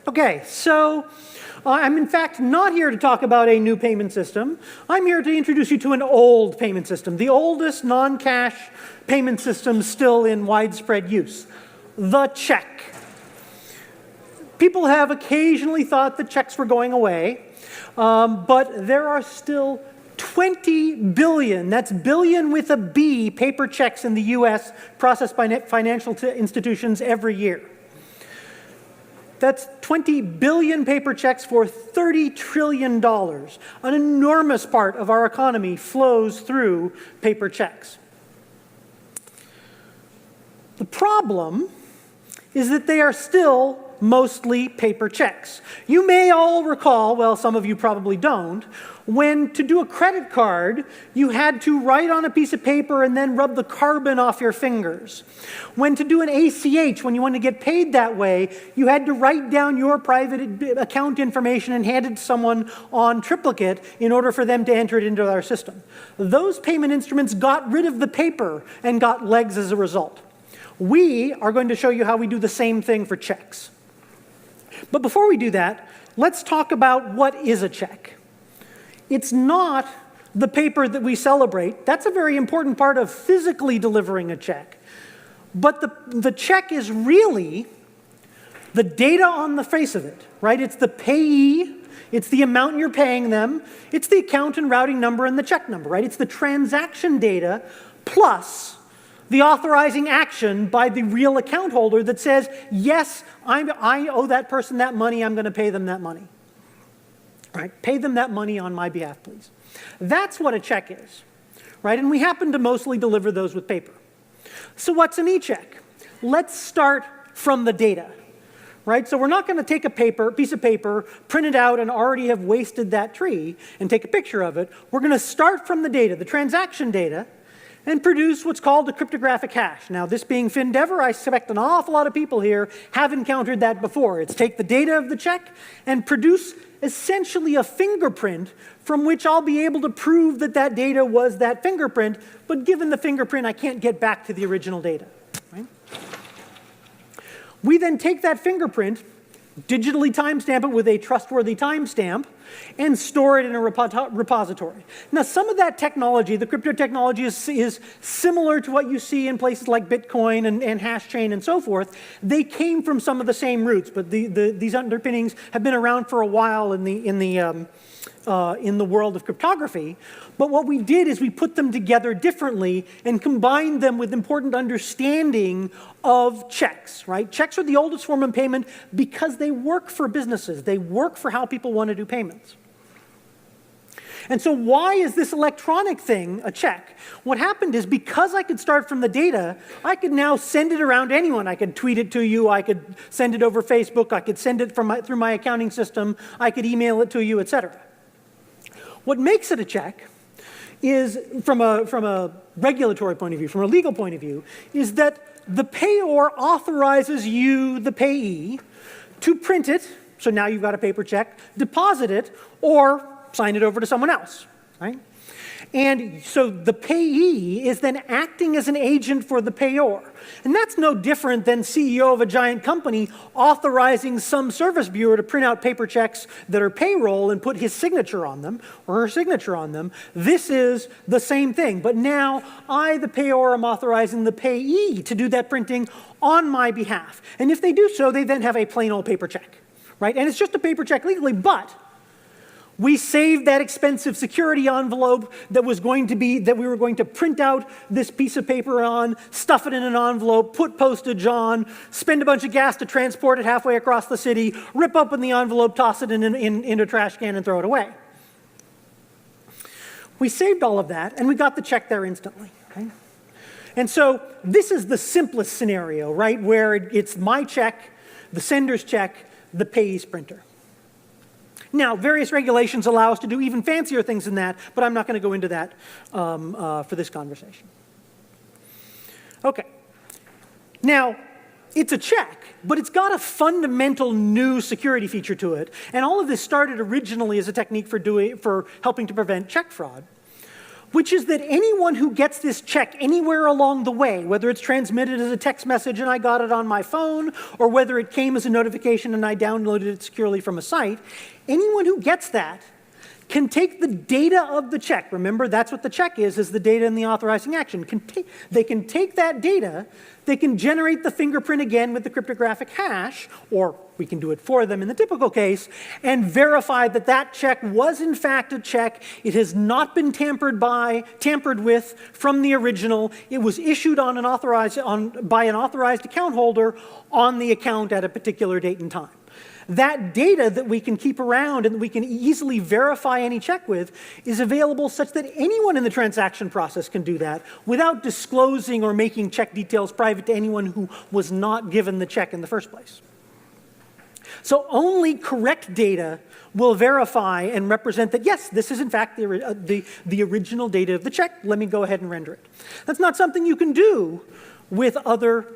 Okay, so I'm in fact not here to talk about a new payment system. I'm here to introduce you to an old payment system, the oldest non-cash payment system still in widespread use, the check. People have occasionally thought that checks were going away, but there are still 20 billion, that's billion with a B, paper checks in the US processed by financial institutions every year. That's 20 billion paper checks for $30 trillion. An enormous part of our economy flows through paper checks. The problem is that they are still mostly paper checks. You may all recall, well, some of you probably don't, when to do a credit card, you had to write on a piece of paper and then rub the carbon off your fingers. When to do an ACH, when you wanted to get paid that way, you had to write down your private account information and hand it to someone on triplicate in order for them to enter it into our system. Those payment instruments got rid of the paper and got legs as a result. We are going to show you how we do the same thing for checks. But before we do that, let's talk about what is a check. It's not the paper that we celebrate. That's a very important part of physically delivering a check. But the check is really the data on the face of it, right? It's the payee, it's the amount you're paying them, it's the account and routing number and the check number, right? It's the transaction data plus the authorizing action by the real account holder that says, yes, I owe that person that money, I'm going to pay them that money. Right? Pay them that money on my behalf, please. That's what a check is. Right? And we happen to mostly deliver those with paper. So what's an e-check? Let's start from the data. Right? So we're not going to take a piece of paper, print it out, and already have wasted that tree and take a picture of it. We're going to start from the data, the transaction data, and produce what's called a cryptographic hash. Now, this being FinDEVr, I suspect an awful lot of people here have encountered that before. It's take the data of the check and produce essentially a fingerprint from which I'll be able to prove that that data was that fingerprint, but given the fingerprint, I can't get back to the original data. Right? We then take that fingerprint, digitally timestamp it with a trustworthy timestamp, and store it in a repository. Now, some of that technology, the crypto technology, is similar to what you see in places like Bitcoin and hash chain and so forth. They came from some of the same roots, but these underpinnings have been around for a while in the world of cryptography. But what we did is we put them together differently and combined them with important understanding of checks, right? Checks are the oldest form of payment because they work for businesses. They work for how people want to do payments. And so why is this electronic thing a check? What happened is because I could start from the data, I could now send it around to anyone. I could tweet it to you. I could send it over Facebook. I could send it through my accounting system. I could email it to you, etc. What makes it a check is, from a regulatory point of view, from a legal point of view, is that the payor authorizes you, the payee, to print it, so now you've got a paper check, deposit it, or sign it over to someone else, right? And so the payee is then acting as an agent for the payor. And that's no different than CEO of a giant company authorizing some service bureau to print out paper checks that are payroll and put his signature on them, or her signature on them. This is the same thing. But now I, the payor, am authorizing the payee to do that printing on my behalf. And if they do so, they then have a plain old paper check, right? And it's just a paper check legally, but we saved that expensive security envelope that we were going to print out this piece of paper on, stuff it in an envelope, put postage on, spend a bunch of gas to transport it halfway across the city, rip open the envelope, toss it in a trash can and throw it away. We saved all of that and we got the check there instantly. Okay? And so this is the simplest scenario, right? Where it's my check, the sender's check, the payee's printer. Now, various regulations allow us to do even fancier things than that, but I'm not going to go into that for this conversation. Okay. Now, it's a check, but it's got a fundamental new security feature to it. And all of this started originally as a technique for helping to prevent check fraud. which is that anyone who gets this check anywhere along the way, whether it's transmitted as a text message and I got it on my phone, or whether it came as a notification and I downloaded it securely from a site, anyone who gets that can take the data of the check. Remember, that's what the check is the data in the authorizing action. They can take that data, they can generate the fingerprint again with the cryptographic hash, or we can do it for them in the typical case, and verify that that check was in fact a check. It has not been tampered with from the original. It was issued by an authorized account holder on the account at a particular date and time. That data that we can keep around and that we can easily verify any check with is available such that anyone in the transaction process can do that without disclosing or making check details private to anyone who was not given the check in the first place. So only correct data will verify and represent that, yes, this is in fact the original data of the check. Let me go ahead and render it. That's not something you can do with other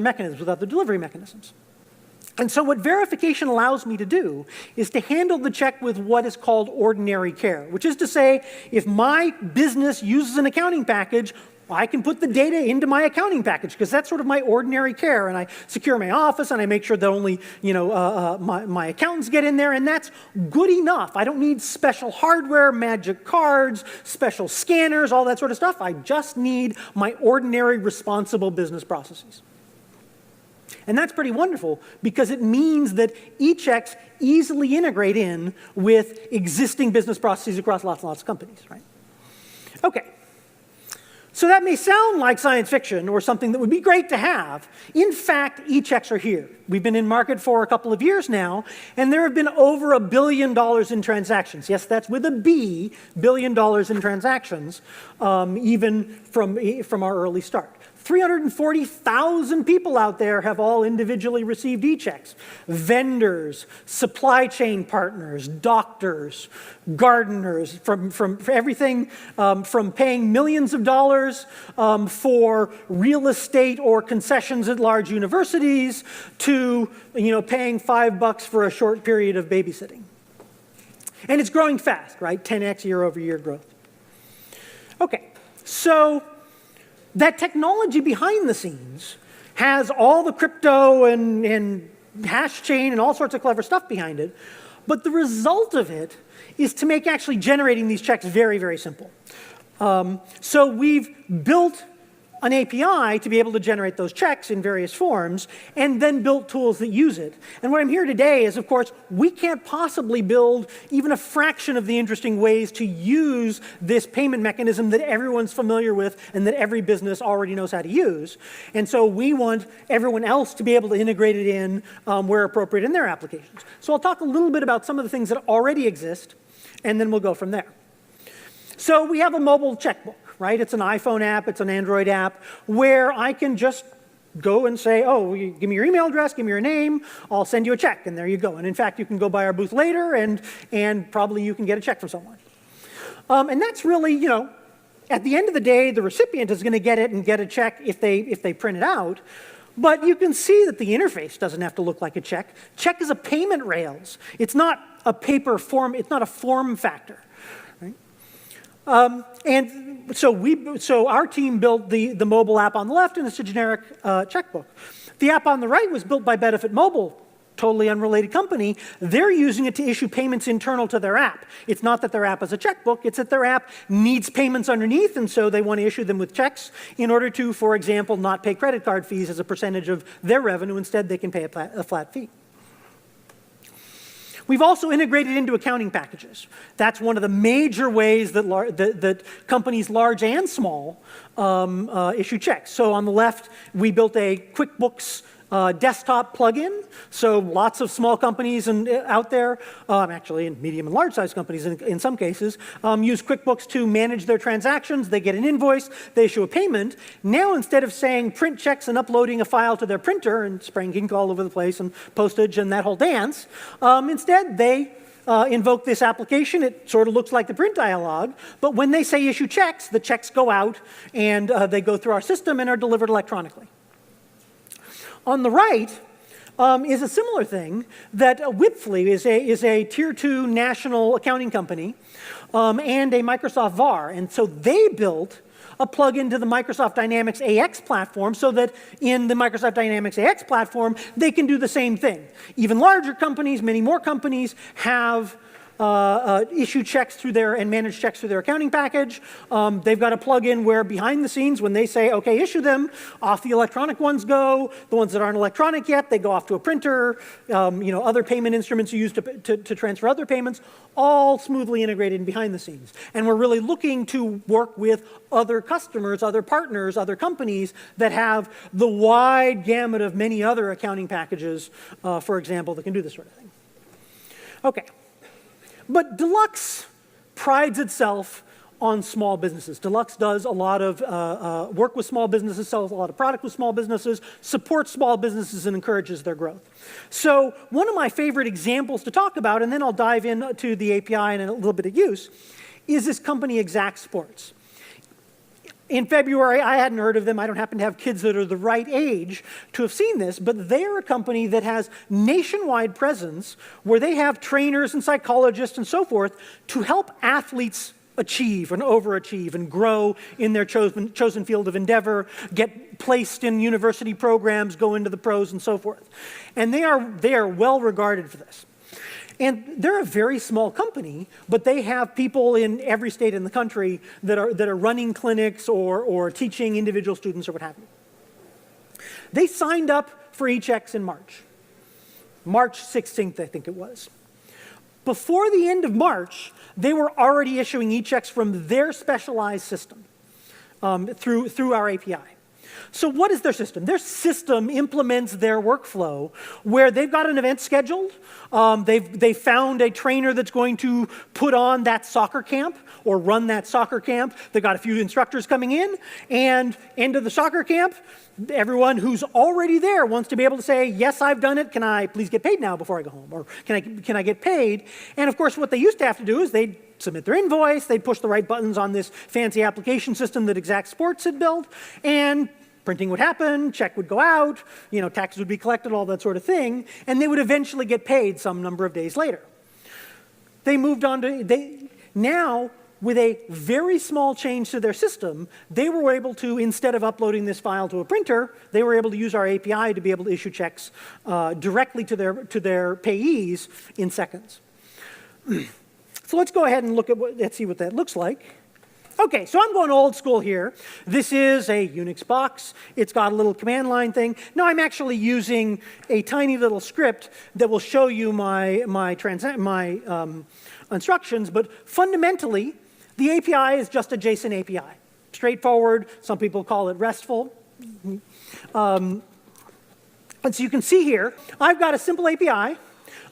mechanisms, with other delivery mechanisms. And so what verification allows me to do is to handle the check with what is called ordinary care, which is to say, if my business uses an accounting package, I can put the data into my accounting package because that's sort of my ordinary care, and I secure my office and I make sure that only my accountants get in there, and that's good enough. I don't need special hardware, magic cards, special scanners, all that sort of stuff. I just need my ordinary responsible business processes. And that's pretty wonderful because it means that e-checks easily integrate in with existing business processes across lots and lots of companies, right? Okay. So that may sound like science fiction or something that would be great to have. In fact, e-checks are here. We've been in market for a couple of years now, and there have been over $1 billion in transactions. Yes, that's with a B, $1 billion in transactions, even from our early start. 340,000 people out there have all individually received e-checks. Vendors, supply chain partners, doctors, gardeners, from everything from paying millions of dollars for real estate or concessions at large universities to paying $5 for a short period of babysitting. And it's growing fast, right? 10x year-over-year growth. Okay, so that technology behind the scenes has all the crypto and hash chain and all sorts of clever stuff behind it, but the result of it is to make actually generating these checks very, very simple. So we've built an API to be able to generate those checks in various forms, and then built tools that use it. And what I'm here today is, of course, we can't possibly build even a fraction of the interesting ways to use this payment mechanism that everyone's familiar with and that every business already knows how to use. And so we want everyone else to be able to integrate it in where appropriate in their applications. So I'll talk a little bit about some of the things that already exist, and then we'll go from there. So we have a mobile checkbook. Right? It's an iPhone app, it's an Android app, where I can just go and say, oh, give me your email address, give me your name, I'll send you a check, and there you go. And in fact, you can go by our booth later, and probably you can get a check from someone. And that's really, at the end of the day, the recipient is going to get it and get a check if they print it out. But you can see that the interface doesn't have to look like a check. Check is a payment rails. It's not a paper form, it's not a form factor. And so our team built the mobile app on the left, and it's a generic checkbook. The app on the right was built by Benefit Mobile, totally unrelated company. They're using it to issue payments internal to their app. It's not that their app is a checkbook, it's that their app needs payments underneath, and so they want to issue them with checks in order to, for example, not pay credit card fees as a percentage of their revenue. Instead, they can pay a flat fee. We've also integrated into accounting packages. That's one of the major ways that companies large and small issue checks. So on the left, we built a QuickBooks desktop plugin. So lots of small companies out there, actually in medium and large size companies in some cases, use QuickBooks to manage their transactions. They get an invoice, they issue a payment. Now instead of saying print checks and uploading a file to their printer and spraying ink all over the place and postage and that whole dance, instead they invoke this application. It sort of looks like the print dialog, but when they say issue checks, the checks go out and they go through our system and are delivered electronically. On the right, is a similar thing that Wipfli is a tier 2 national accounting company and a Microsoft VAR. And so they built a plugin to the Microsoft Dynamics AX platform so that in the Microsoft Dynamics AX platform, they can do the same thing. Even larger companies, many more companies, have issue checks through their and manage checks through their accounting package. They've got a plugin where behind the scenes, when they say, okay, issue them, off the electronic ones go. The ones that aren't electronic yet, they go off to a printer. Other payment instruments are used to transfer other payments, all smoothly integrated behind the scenes. And we're really looking to work with other customers, other partners, other companies that have the wide gamut of many other accounting packages, for example, that can do this sort of thing. Okay. But Deluxe prides itself on small businesses. Deluxe does a lot of work with small businesses, sells a lot of product with small businesses, supports small businesses, and encourages their growth. So one of my favorite examples to talk about, and then I'll dive into the API and a little bit of use, is this company Exact Sports. In February, I hadn't heard of them. I don't happen to have kids that are the right age to have seen this, but they're a company that has nationwide presence where they have trainers and psychologists and so forth to help athletes achieve and overachieve and grow in their chosen field of endeavor, get placed in university programs, go into the pros and so forth. And they are well regarded for this. And they're a very small company, but they have people in every state in the country that are running clinics or teaching individual students or what have you. They signed up for e-checks in March 16th, I think it was. Before the end of March, they were already issuing e-checks from their specialized system through our API. So what is their system? Their system implements their workflow where they've got an event scheduled. They've found a trainer that's going to put on that soccer camp or run that soccer camp. They've got a few instructors coming in, and end of the soccer camp, everyone who's already there wants to be able to say, yes, I've done it. Can I please get paid now before I go home? Or can I get paid? And of course, what they used to have to do is they'd submit their invoice, they'd push the right buttons on this fancy application system that Exact Sports had built, and printing would happen, check would go out, taxes would be collected, all that sort of thing, and they would eventually get paid some number of days later. They moved on to, now, with a very small change to their system, they were able to, instead of uploading this file to a printer, they were able to use our API to be able to issue checks directly to their payees in seconds. So let's go ahead and let's see what that looks like. Okay, so I'm going old school here. This is a Unix box. It's got a little command line thing. Now I'm actually using a tiny little script that will show you my instructions, but fundamentally, the API is just a JSON API. Straightforward. Some people call it RESTful. And so you can see here, I've got a simple API.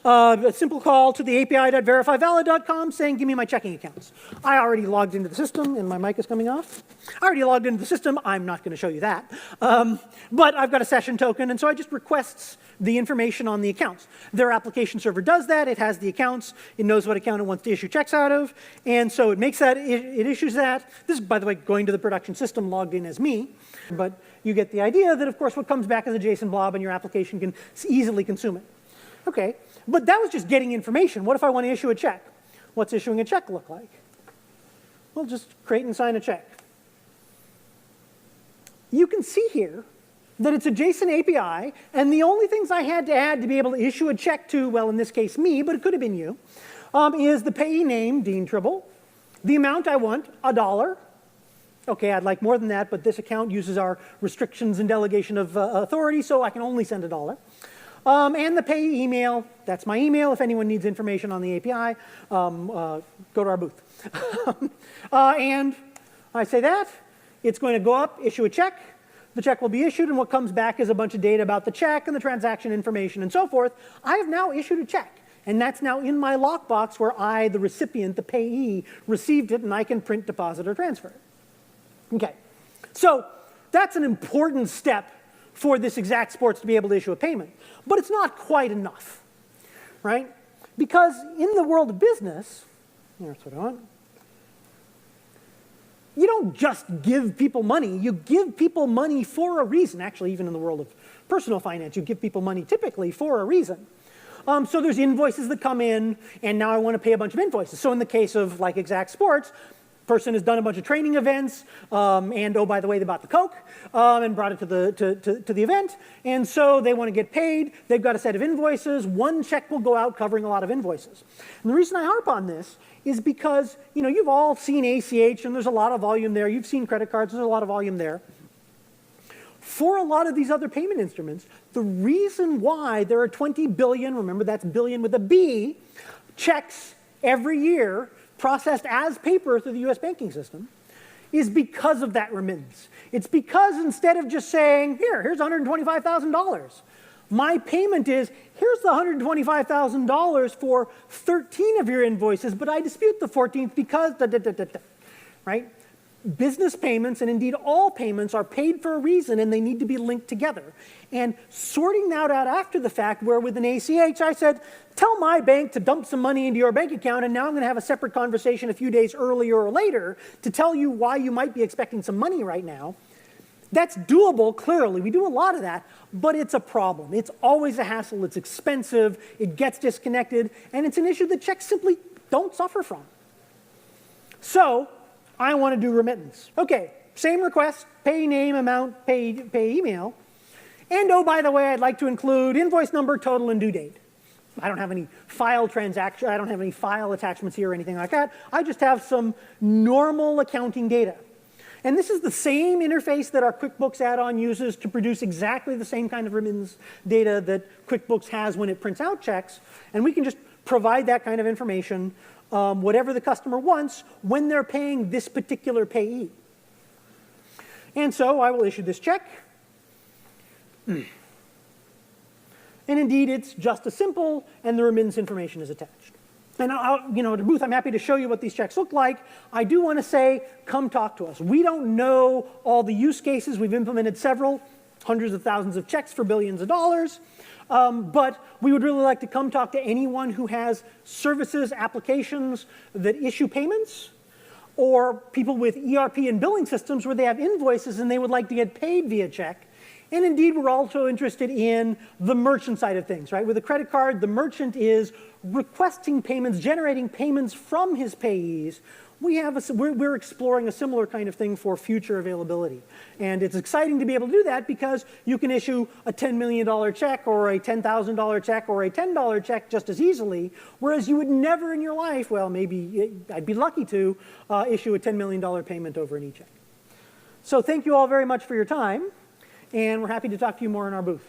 A simple call to the api.verifyvalid.com saying, give me my checking accounts. I already logged into the system, and my mic is coming off. I already logged into the system. I'm not going to show you that. But I've got a session token, and so I just requests the information on the accounts. Their application server does that. It has the accounts. It knows what account it wants to issue checks out of. And so it makes that, it issues that. This is, by the way, going to the production system logged in as me. But you get the idea that, of course, what comes back as a JSON blob, and your application can easily consume it. Okay. But that was just getting information. What if I want to issue a check? What's issuing a check look like? Well, just create and sign a check. You can see here that it's a JSON API, and the only things I had to add to be able to issue a check to, well, in this case, me, but it could have been you, is the payee name, Dean Tribble, the amount I want, $1. Okay, I'd like more than that, but this account uses our restrictions and delegation of authority, so I can only send $1. And the payee email, that's my email. If anyone needs information on the API, go to our booth. And I say that. It's going to go up, issue a check. The check will be issued, and what comes back is a bunch of data about the check and the transaction information and so forth. I have now issued a check, and that's now in my lockbox where I, the recipient, the payee, received it, and I can print, deposit, or transfer it. Okay, so that's an important step for this Exact Sports to be able to issue a payment. But it's not quite enough, right? Because in the world of business, here's what I want. you don't just give people money. You give people money for a reason. Actually, even in the world of personal finance, you give people money typically for a reason. So there's invoices that come in, and now I want to pay a bunch of invoices. So in the case of like Exact Sports, person has done a bunch of training events, and oh, by the way, they bought the Coke and brought it to the event, and so they want to get paid. They've got a set of invoices. One check will go out covering a lot of invoices. And the reason I harp on this is because you've all seen ACH, and there's a lot of volume there. You've seen credit cards. There's a lot of volume there. For a lot of these other payment instruments, the reason why there are 20 billion, remember that's billion with a B, checks every year processed as paper through the US banking system is because of that remittance. It's because instead of just saying, here's $125,000, my payment is, here's the $125,000 for 13 of your invoices, but I dispute the 14th because right? Business payments, and indeed all payments, are paid for a reason, and they need to be linked together. And sorting that out after the fact, where with an ACH, I said, tell my bank to dump some money into your bank account, and now I'm going to have a separate conversation a few days earlier or later to tell you why you might be expecting some money right now. That's doable, clearly. We do a lot of that, but it's a problem. It's always a hassle. It's expensive. It gets disconnected, and it's an issue that checks simply don't suffer from. So I want to do remittance. OK, same request, pay name, amount, pay email. And oh, by the way, I'd like to include invoice number, total, and due date. I don't have any file transaction. I don't have any file attachments here or anything like that. I just have some normal accounting data. And this is the same interface that our QuickBooks add-on uses to produce exactly the same kind of remittance data that QuickBooks has when it prints out checks. And we can just provide that kind of information, whatever the customer wants, when they're paying this particular payee. And so I will issue this check. And indeed, it's just as simple, and the remittance information is attached. And to Ruth, I'm happy to show you what these checks look like. I do want to say, come talk to us. We don't know all the use cases. We've implemented several, hundreds of thousands of checks for billions of dollars. But we would really like to come talk to anyone who has services, applications that issue payments, or people with ERP and billing systems where they have invoices and they would like to get paid via check. And indeed, we're also interested in the merchant side of things, right? With a credit card, the merchant is requesting payments, generating payments from his payees. We're exploring a similar kind of thing for future availability. And it's exciting to be able to do that because you can issue a $10 million check or a $10,000 check or a $10 check just as easily, whereas you would never in your life, well, maybe I'd be lucky to, issue a $10 million payment over an e-check. So thank you all very much for your time. And we're happy to talk to you more in our booth.